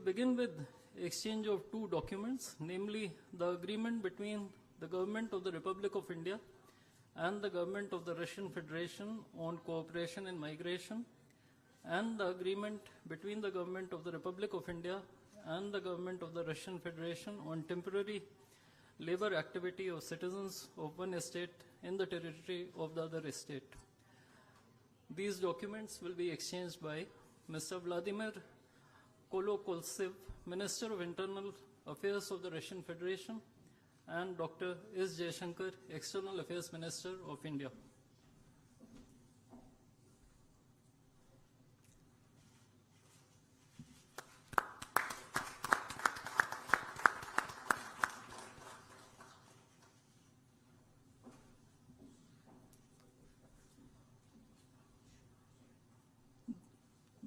begin with exchange of two documents, namely the agreement between the Government of the Republic of India and the Government of the Russian Federation on cooperation in migration, and the agreement between the Government of the Republic of India and the Government of the Russian Federation on temporary labor activity of citizens of one state in the territory of the other state. These documents will be exchanged by Mr. Vladimir Kolokoltsev, Minister of Internal Affairs of the Russian Federation, and Dr. S. Jaishankar, External Affairs Minister of India.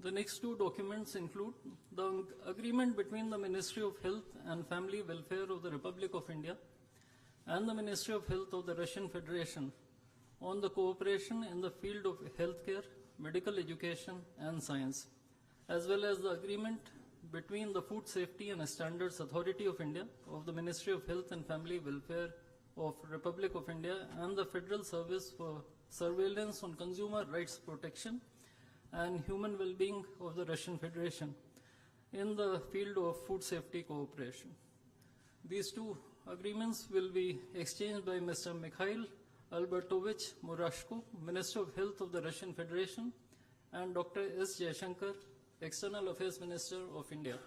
The next two documents include the agreement between the Ministry of Health and Family Welfare of the Republic of India and the Ministry of Health of the Russian Federation on the cooperation in the field of healthcare, medical education, and science, as well as the agreement between the Food Safety and Standards Authority of India of the Ministry of Health and Family Welfare of Republic of India and the Federal Service for Surveillance on Consumer Rights Protection and Human Well-being of the Russian Federation in the field of food safety cooperation. These two agreements will be exchanged by Mr. Mikhail Albertovich Murashko, Minister of Health of the Russian Federation, and Dr. S. Jaishankar, External Affairs Minister of India.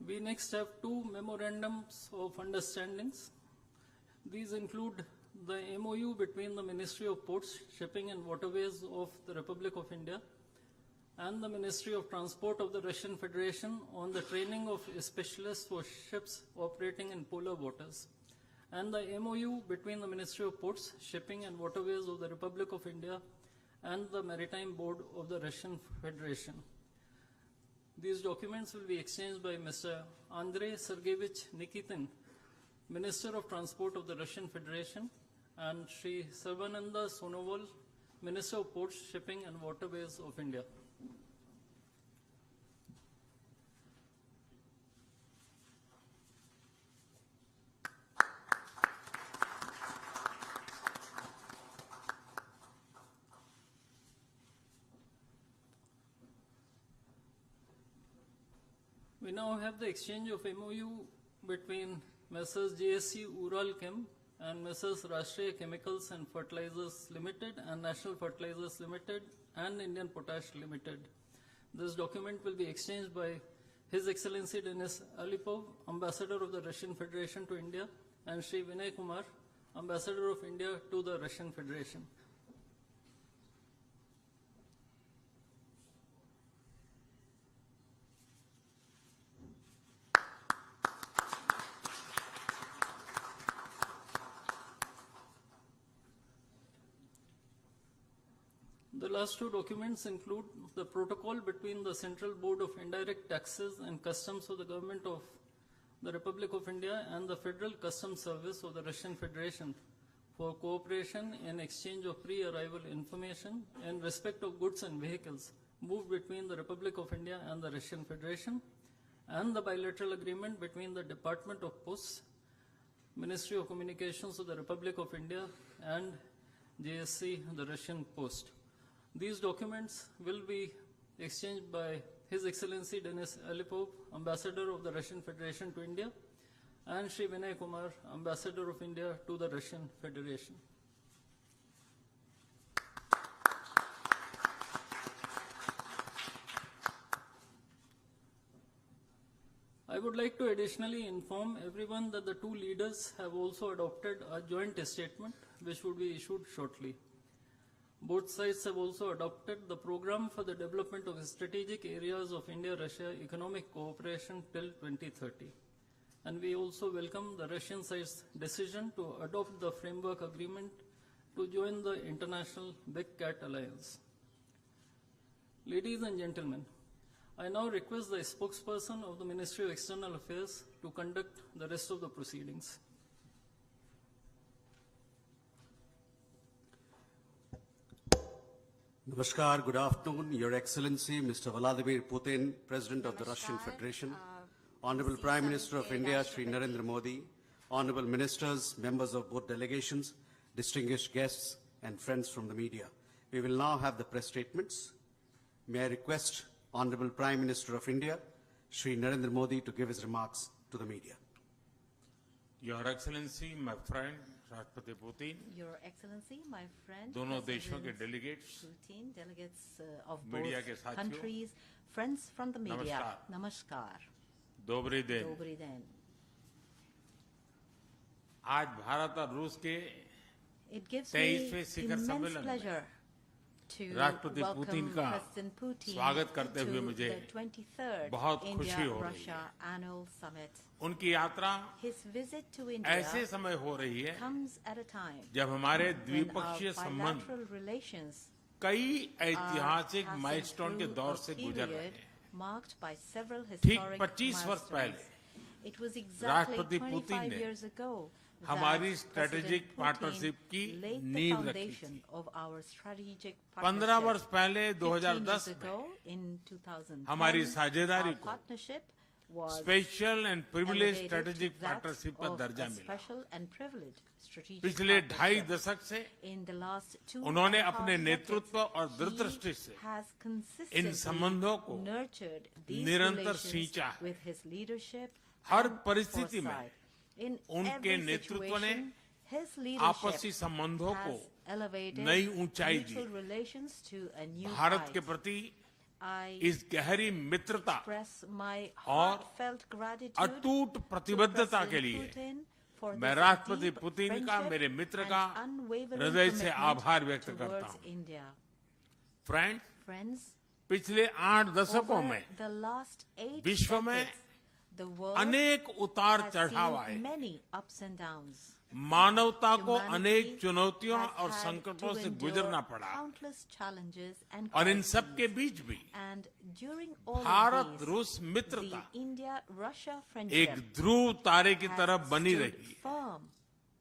We next have two memorandums of understandings. These include the MOU between the Ministry of Ports, Shipping and Waterways of the Republic of India and the Ministry of Transport of the Russian Federation on the training of specialists for ships operating in polar waters, and the MOU between the Ministry of Ports, Shipping and Waterways of the Republic of India and the Maritime Board of the Russian Federation. These documents will be exchanged by Mr. Andrei Sergeyevich Nikitin, Minister of Transport of the Russian Federation, and Sri Sarvananda Sonowal, Minister of Ports, Shipping and Waterways of India. We now have the exchange of MOU between Messrs. JSC Uralchem and Messrs. Rashtriya Chemicals and Fertilizers Limited and National Fertilizers Limited and Indian Potash Limited. This document will be exchanged by His Excellency Denis Alipov, Ambassador of the Russian Federation to India, and Sri Vinay Kumar, Ambassador of India to the Russian Federation. The last two documents include the protocol between the Central Board of Indirect Taxes and Customs of the Government of the Republic of India and the Federal Customs Service of the Russian Federation for cooperation in exchange of pre-arrival information in respect of goods and vehicles moved between the Republic of India and the Russian Federation, and the bilateral agreement between the Department of Posts, Ministry of Communications of the Republic of India, and JSC, the Russian Post. These documents will be exchanged by His Excellency Denis Alipov, Ambassador of the Russian Federation to India, and Sri Vinay Kumar, Ambassador of India to the Russian Federation. I would like to additionally inform everyone that the two leaders have also adopted a joint statement which would be issued shortly. Both sides have also adopted the program for the development of strategic areas of India-Russia economic cooperation till 2030. And we also welcome the Russian side's decision to adopt the framework agreement to join the International Big Cat Alliance. Ladies and gentlemen, I now request the spokesperson of the Ministry of External Affairs to conduct the rest of the proceedings. Namaskar, good afternoon, Your Excellency, Mr. Vladimir Putin, President of the Russian Federation, Honorable Prime Minister of India, Shri Narendra Modi, Honorable Ministers, members of both delegations, distinguished guests, and friends from the media. We will now have the press statements. May I request Honorable Prime Minister of India, Shri Narendra Modi, to give his remarks to the media. Your Excellency, my friend, Rashtrapati Putin, Your Excellency, my friend, दोनों देशों के President delegates, Putin, delegates of media both के साथियों, countries, friends from the media, नमस्कार। namaskar, दोबरी दिन। dobry den. आज भारत और रूस के It gives 23वें me Shikhar immense सम्मेलन में pleasure to राष्ट्रपति पुतिन welcome का President Putin स्वागत करते हुए to मुझे the 23rd बहुत खुशी हो रही India-Russia Annual Summit. उनकी यात्रा His visit to India ऐसे समय हो रही है comes at a time जब हमारे when our द्विपक्षीय संबंध bilateral relations कई ऐतिहासिक passing माइलस्टोन के through दौर a से गुजर रहे period हैं। marked by several ठीक historic 25 वर्ष milestones. पहले It was राष्ट्रपति exactly पुतिन 25 ने years ago हमारी that strategic President partnership Putin की laid the नींव रखी foundation of our strategic 15 वर्ष partnership. पहले 15 years 2010 में ago, in 2010, हमारी साझेदारी our को partnership was special and privilege elevated strategic to that partnership का of दर्जा a मिला। special and privileged strategic पिछले ढाई partnership. दशक से In the last 2 उन्होंने and a half अपने decades, नेतृत्व और he दूरदृष्टि से has इन consistently संबंधों को nurtured these निरंतर relations सींचा है। with his leadership her and परिस्थिति में foresight. In उनके every नेतृत्व ने situation, his आपसी leadership संबंधों को has elevated नई ऊंचाई दी। mutual relations to a new Bharat के height. प्रति I इस गहरी मित्रता express my और heartfelt gratitude अटूट to प्रतिबद्धता के President लिए Putin for मैं this राष्ट्रपति deep पुतिन का, friendship मेरे मित्र and का unwavering हृदय से commitment आभार व्यक्त करता towards हूं। India. फ्रेंड, Friends, पिछले 8 दशकों over में the last 8 विश्व में decades, the world अनेक उतार has चढ़ाव आए। seen many ups and downs. मानवता को Humanity अनेक चुनौतियों has और had संकटों to से endure गुजरना पड़ा countless challenges and और इन crises. सब के बीच भी And during all of Bharat these, रूस the मित्रता India-Russia एक friendship ध्रुव तारे की has तरह बनी stood रही। firm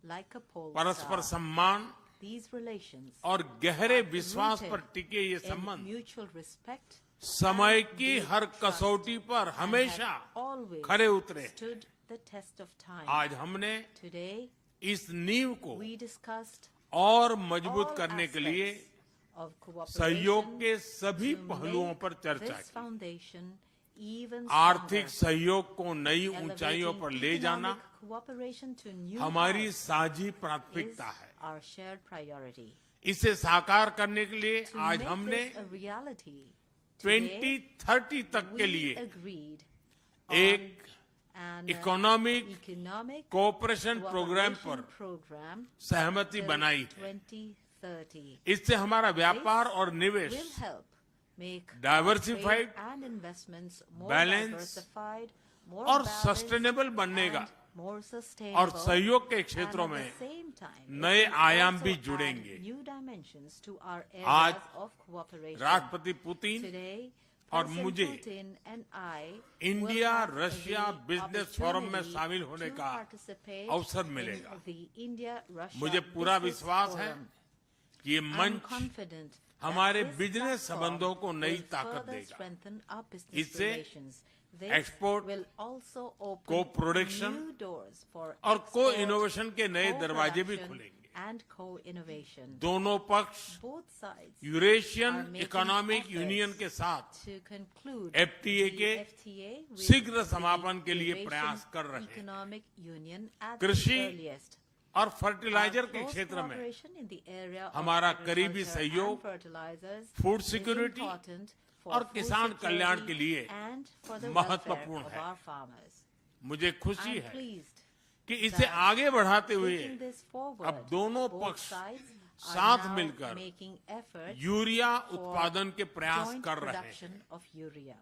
like a pole परस्पर star. सम्मान These relations और गहरे are विश्वास rooted पर टिके ये in संबंध mutual respect समय and की deep हर trust कसौटी पर and हमेशा have always खरे उतरे। stood the test of time. आज हमने Today, इस नींव को we discussed और मजबूत all करने के लिए aspects of cooperation सहयोग के सभी to पहलुओं make पर चर्चा this की। foundation even आर्थिक stronger. सहयोग को नई ऊंचाइयों Elevating पर ले जाना economic cooperation to new हमारी heights साझी is प्राथमिकता है। our shared priority. इसे साकार करने के लिए To आज make हमने this a reality, today 2030 तक के we लिए agreed एक on an economic economic cooperation programme cooperation पर program सहमति till बनाई है। 2030 इससे हमारा व्यापार और निवेश will help make Diversified, our trade and investments more balanced, diversified, more और balanced सस्टेनेबल बनने का and more और sustainable, सहयोग के and क्षेत्रों at में the same time, it नए will आयाम also भी add जुड़ेंगे। new dimensions to our आज areas of cooperation. राष्ट्रपति पुतिन Today, और President मुझे Putin and I India will have Russia the business forum में opportunity शामिल होने to का participate अवसर in मिलेगा। the India-Russia मुझे पूरा Business विश्वास है Forum. कि ये I'm मंच confident that हमारे this बिजनेस platform संबंधों को नई will ताकत further देगा। strengthen our business इससे relations. This export, will also open co-production new doors for और export, को-इनोवेशन के नए दरवाजे भी co-production खुलेंगे। and co-innovation. दोनों पक्ष Both sides are Eurasian making economic efforts union के साथ to conclude FTA the के FTA with शीघ्र the समापन के लिए Eurasian प्रयास कर रहे हैं। Economic Union at कृषि the earliest. और फर्टिलाइजर Our के close क्षेत्र में cooperation in the area of हमारा करीबी agriculture सहयोग, and fertilizers food is security important for और food किसान कल्याण के security लिए and for the महत्वपूर्ण welfare of है। our farmers. मुझे खुशी I'm है pleased कि इसे आगे बढ़ाते हुए taking this forward, अब दोनों both पक्ष sides are साथ now मिलकर making efforts यूरिया for उत्पादन के प्रयास joint कर रहे हैं। production of urea.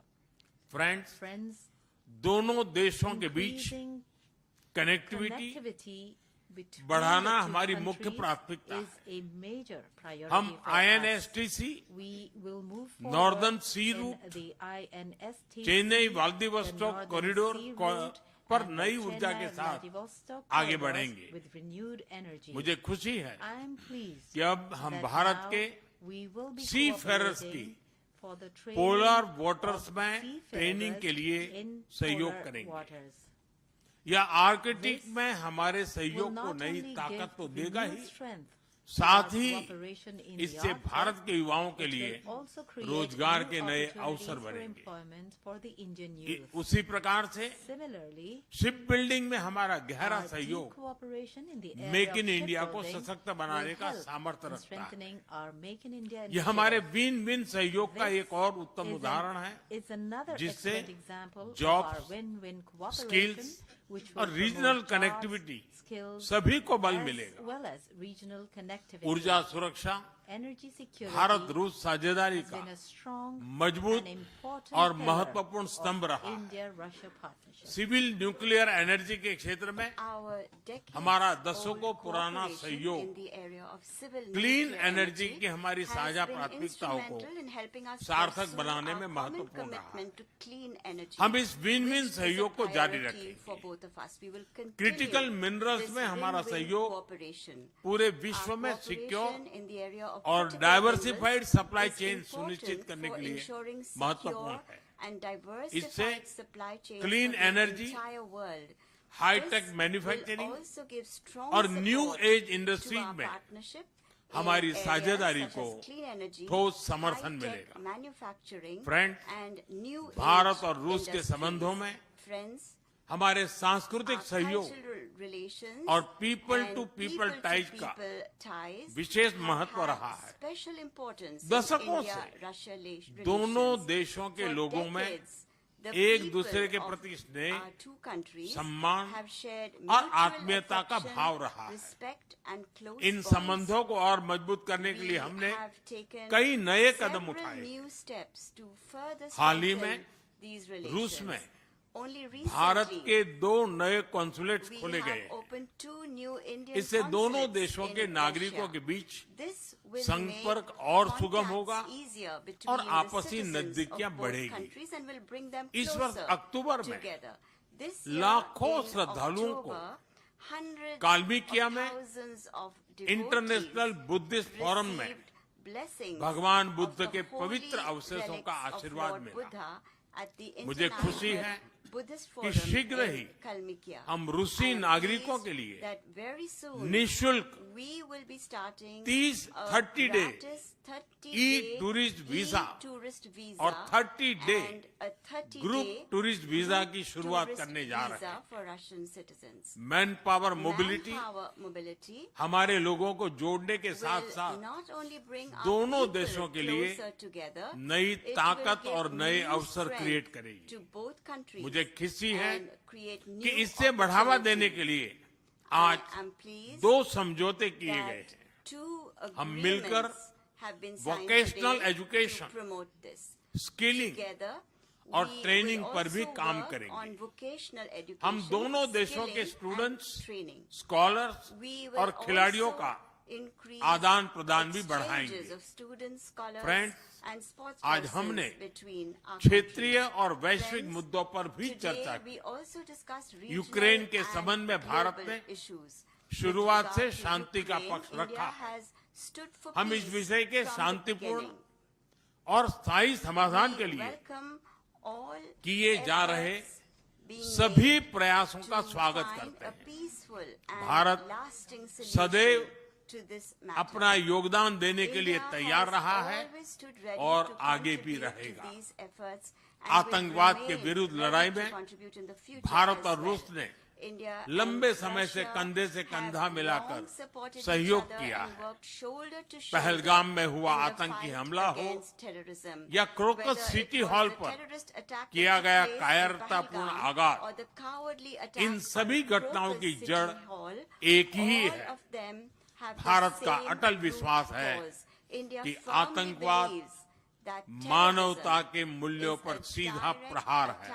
Friends, Friends, दोनों देशों के बीच increasing कनेक्टिविटी connectivity between बढ़ाना the two हमारी मुख्य countries प्राथमिकता is a major priority हम for us. INSTC, We will move Northern forward Sea in Route, the INSTC, Chennai the Vladivostok Northern corridor Sea Route, पर and नई the ऊर्जा के साथ Chennai-Vladivostok आगे corridors बढ़ेंगे। with renewed energy. मुझे खुशी है I am pleased कि अब हम that भारत now के we will be seafarers cooperating की for the training polar of waters में seafarers ट्रेनिंग के लिए in सहयोग polar करेंगे। waters. या आर्कटिक This में हमारे Will सहयोग को not नई only ताकत तो give देगा renewed ही, strength to साथ our he cooperation in the इससे Arctic, भारत के युवाओं के it लिए will also create रोजगार new के नए opportunities अवसर for बनेंगे। employment for the Indian youth. उसी प्रकार से Similarly, शिप बिल्डिंग में हमारा गहरा our deep सहयोग cooperation in the area make of in India को shipbuilding सशक्त बनाने will का help सामर्थ्य in रखता है। strengthening our Make in India ये हमारे initiative. विन विन सहयोग का This एक और उत्तम is उदाहरण है is another जिससे excellent example jobs, of our win-win cooperation, skills which will और regional promote connectivity jobs, skills, सभी को बल as मिलेगा। well as regional connectivity. ऊर्जा सुरक्षा, Energy security भारत रूस साझेदारी has का been a strong मजबूत and important और pillar महत्वपूर्ण स्तंभ of रहा है। India-Russia partnership. Civil nuclear energy के क्षेत्र में Our हमारा decades-old दशकों पुराना cooperation सहयोग in the area of civil clean nuclear energy energy की हमारी has साझा been प्राथमिकताओं को instrumental in helping us सार्थक pursue बनाने our में common महत्वपूर्ण रहा है। commitment to clean energy, हम इस विन-विन which is a सहयोग को जारी priority रखेंगे। for both of us. We will continue critical minerals this में हमारा win-win सहयोग cooperation. पूरे विश्व Our में cooperation secure in the area of और critical diversified minerals supply is chain important सुनिश्चित करने for के लिए ensuring महत्वपूर्ण secure है। and इससे diversified supply chains clean for the energy, entire world. Hi tech This manufacturing will also give strong और new support as to industries our में partnership in हमारी areas साझेदारी such को as clean energy, ठोस समर्थन high-tech मिलेगा। manufacturing Friends, and new Bharat age और रूस के industries. संबंधों में Friends, हमारे सांस्कृतिक our सहयोग cultural relations और people and to people ties का people ties विशेष have महत्व had रहा है। special importance in दशकों India-Russia दोनों relations. देशों के For लोगों में decades, the एक people दूसरे के of प्रति स्नेह, our two countries सम्मान have shared और mutual आत्मीयता का affection, भाव रहा है। respect and close in bonds. संबंधों को और मजबूत करने के We लिए हमने have taken कई नए कदम several उठाए। new steps to further hall he strengthen में these रूस में relations. Only भारत recently, के 2 नए कॉन्सुलेट्स we खोले have गए। opened 2 new Indian इससे दोनों consulates देशों in के नागरिकों Russia. के बीच This will संपर्क make और सुगम contacts होगा easier और between the आपसी citizens नजदीकियां of both बढ़ेगी। countries and will bring them इस वर्ष closer अक्टूबर में together. This year लाखों in श्रद्धालुओं को October, hundreds काल्मिकिया of में thousands of international devotees Buddhist forum में received blessings भगवान of बुद्ध the के holy पवित्र अवशेषों का relics of आशीर्वाद Lord मिला। Buddha at the मुझे खुशी International है Buddhist कि Forum शीघ्र in ही Kalmykia. हम रूसी I am नागरिकों pleased के लिए that very soon निःशुल्क we will be starting 30 day e tourist visa tourist visa और 30 day ग्रुप टूरिस्ट वीजा की शुरुआत करने जा रहे हैं। For Russian citizens. Man power mobility mobility हमारे लोगों को जोड़ने के साथ साथ नॉट ओनली ब्रिंग दोनों देशों के लिए टुगेदर नई ताकत और नए अवसर क्रिएट करेगी। To both countries. मुझे खुशी है कि कि इससे बढ़ावा देने के लिए आज 2 समझौते किए गए हैं। हम मिलकर वोकेशनल एजुकेशन, स्किलिंग और ट्रेनिंग पर भी काम करेंगे। हम दोनों देशों के स्टूडेंट्स, स्कॉलर्स और खिलाड़ियों का आदान प्रदान भी बढ़ाएंगे। फ्रेंड्स, आज हमने क्षेत्रीय और वैश्विक मुद्दों पर भी चर्चा की। यूक्रेन के संबंध में भारत ने शुरुआत से शांति का पक्ष रखा। हम इस विषय के शांतिपूर्ण और स्थायी समाधान के लिए किए जा रहे सभी प्रयासों का स्वागत करते हैं। भारत सदैव अपना योगदान देने के लिए तैयार रहा है और आगे भी रहेगा। आतंकवाद के विरुद्ध लड़ाई में भारत और रूस ने लंबे समय से कंधे से कंधा मिलाकर सहयोग किया है। पहलगाम में हुआ आतंकी हमला हो या क्रोकस सिटी हॉल पर किया गया कायरतापूर्ण आघात, इन सभी घटनाओं की जड़ एक ही है। भारत का अटल विश्वास है कि आतंकवाद मानवता के मूल्यों पर सीधा प्रहार है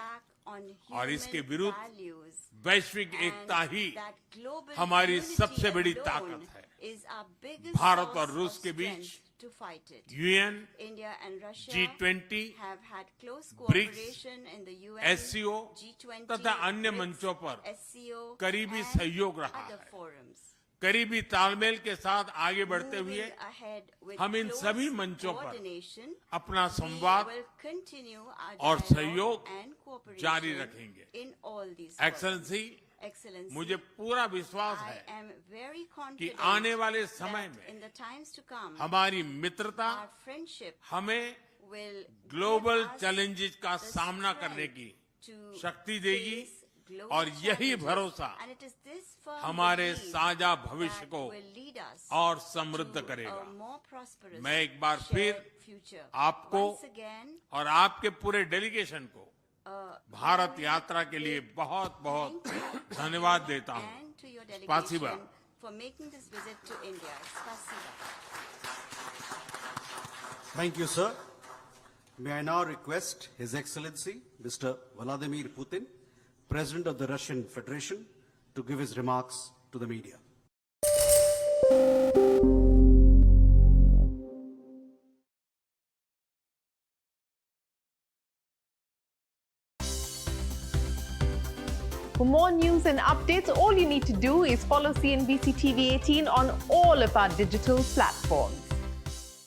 on और इसके human विरुद्ध values, वैश्विक and Ekta he that global हमारी unity सबसे बड़ी alone ताकत है। is our biggest Bharat source और रूस of के बीच strength to fight it. UN, India and Russia G20, have had close BRICS, cooperation in the UN, SCO G20, तथा अन्य BRICS, मंचों पर SCO, करीबी and सहयोग रहा other है। forums. करीबी तालमेल के साथ आगे बढ़ते हुए Moving ahead with हम इन close सभी मंचों पर coordination, अपना we संवाद will continue our और dialogue सहयोग and cooperation जारी रखेंगे। in all these excellency, forums. Excellency, मुझे पूरा विश्वास I है am very कि confident आने वाले समय that in में the times to come, हमारी मित्रता our friendship हमें will global give us challenges का the सामना strength करने की to शक्ति देगी face global और यही challenges. भरोसा And it is this firm हमारे belief साझा भविष्य that को will lead us और समृद्ध to करेगा। a more prosperous मैं एक बार shared फिर future. आपको Once again, और आपके पूरे डेलीगेशन को भारत यात्रा के लिए बहुत बहुत धन्यवाद देता हूँ। and to your Spasiba. delegation for making this visit to India. Spasiba. Thank you, sir. May I now request His Excellency, Mr. Vladimir Putin, President of the Russian Federation, to give his remarks to the media. For more news and updates, all you need to do is follow CNBC TV 18 on all of our digital platforms.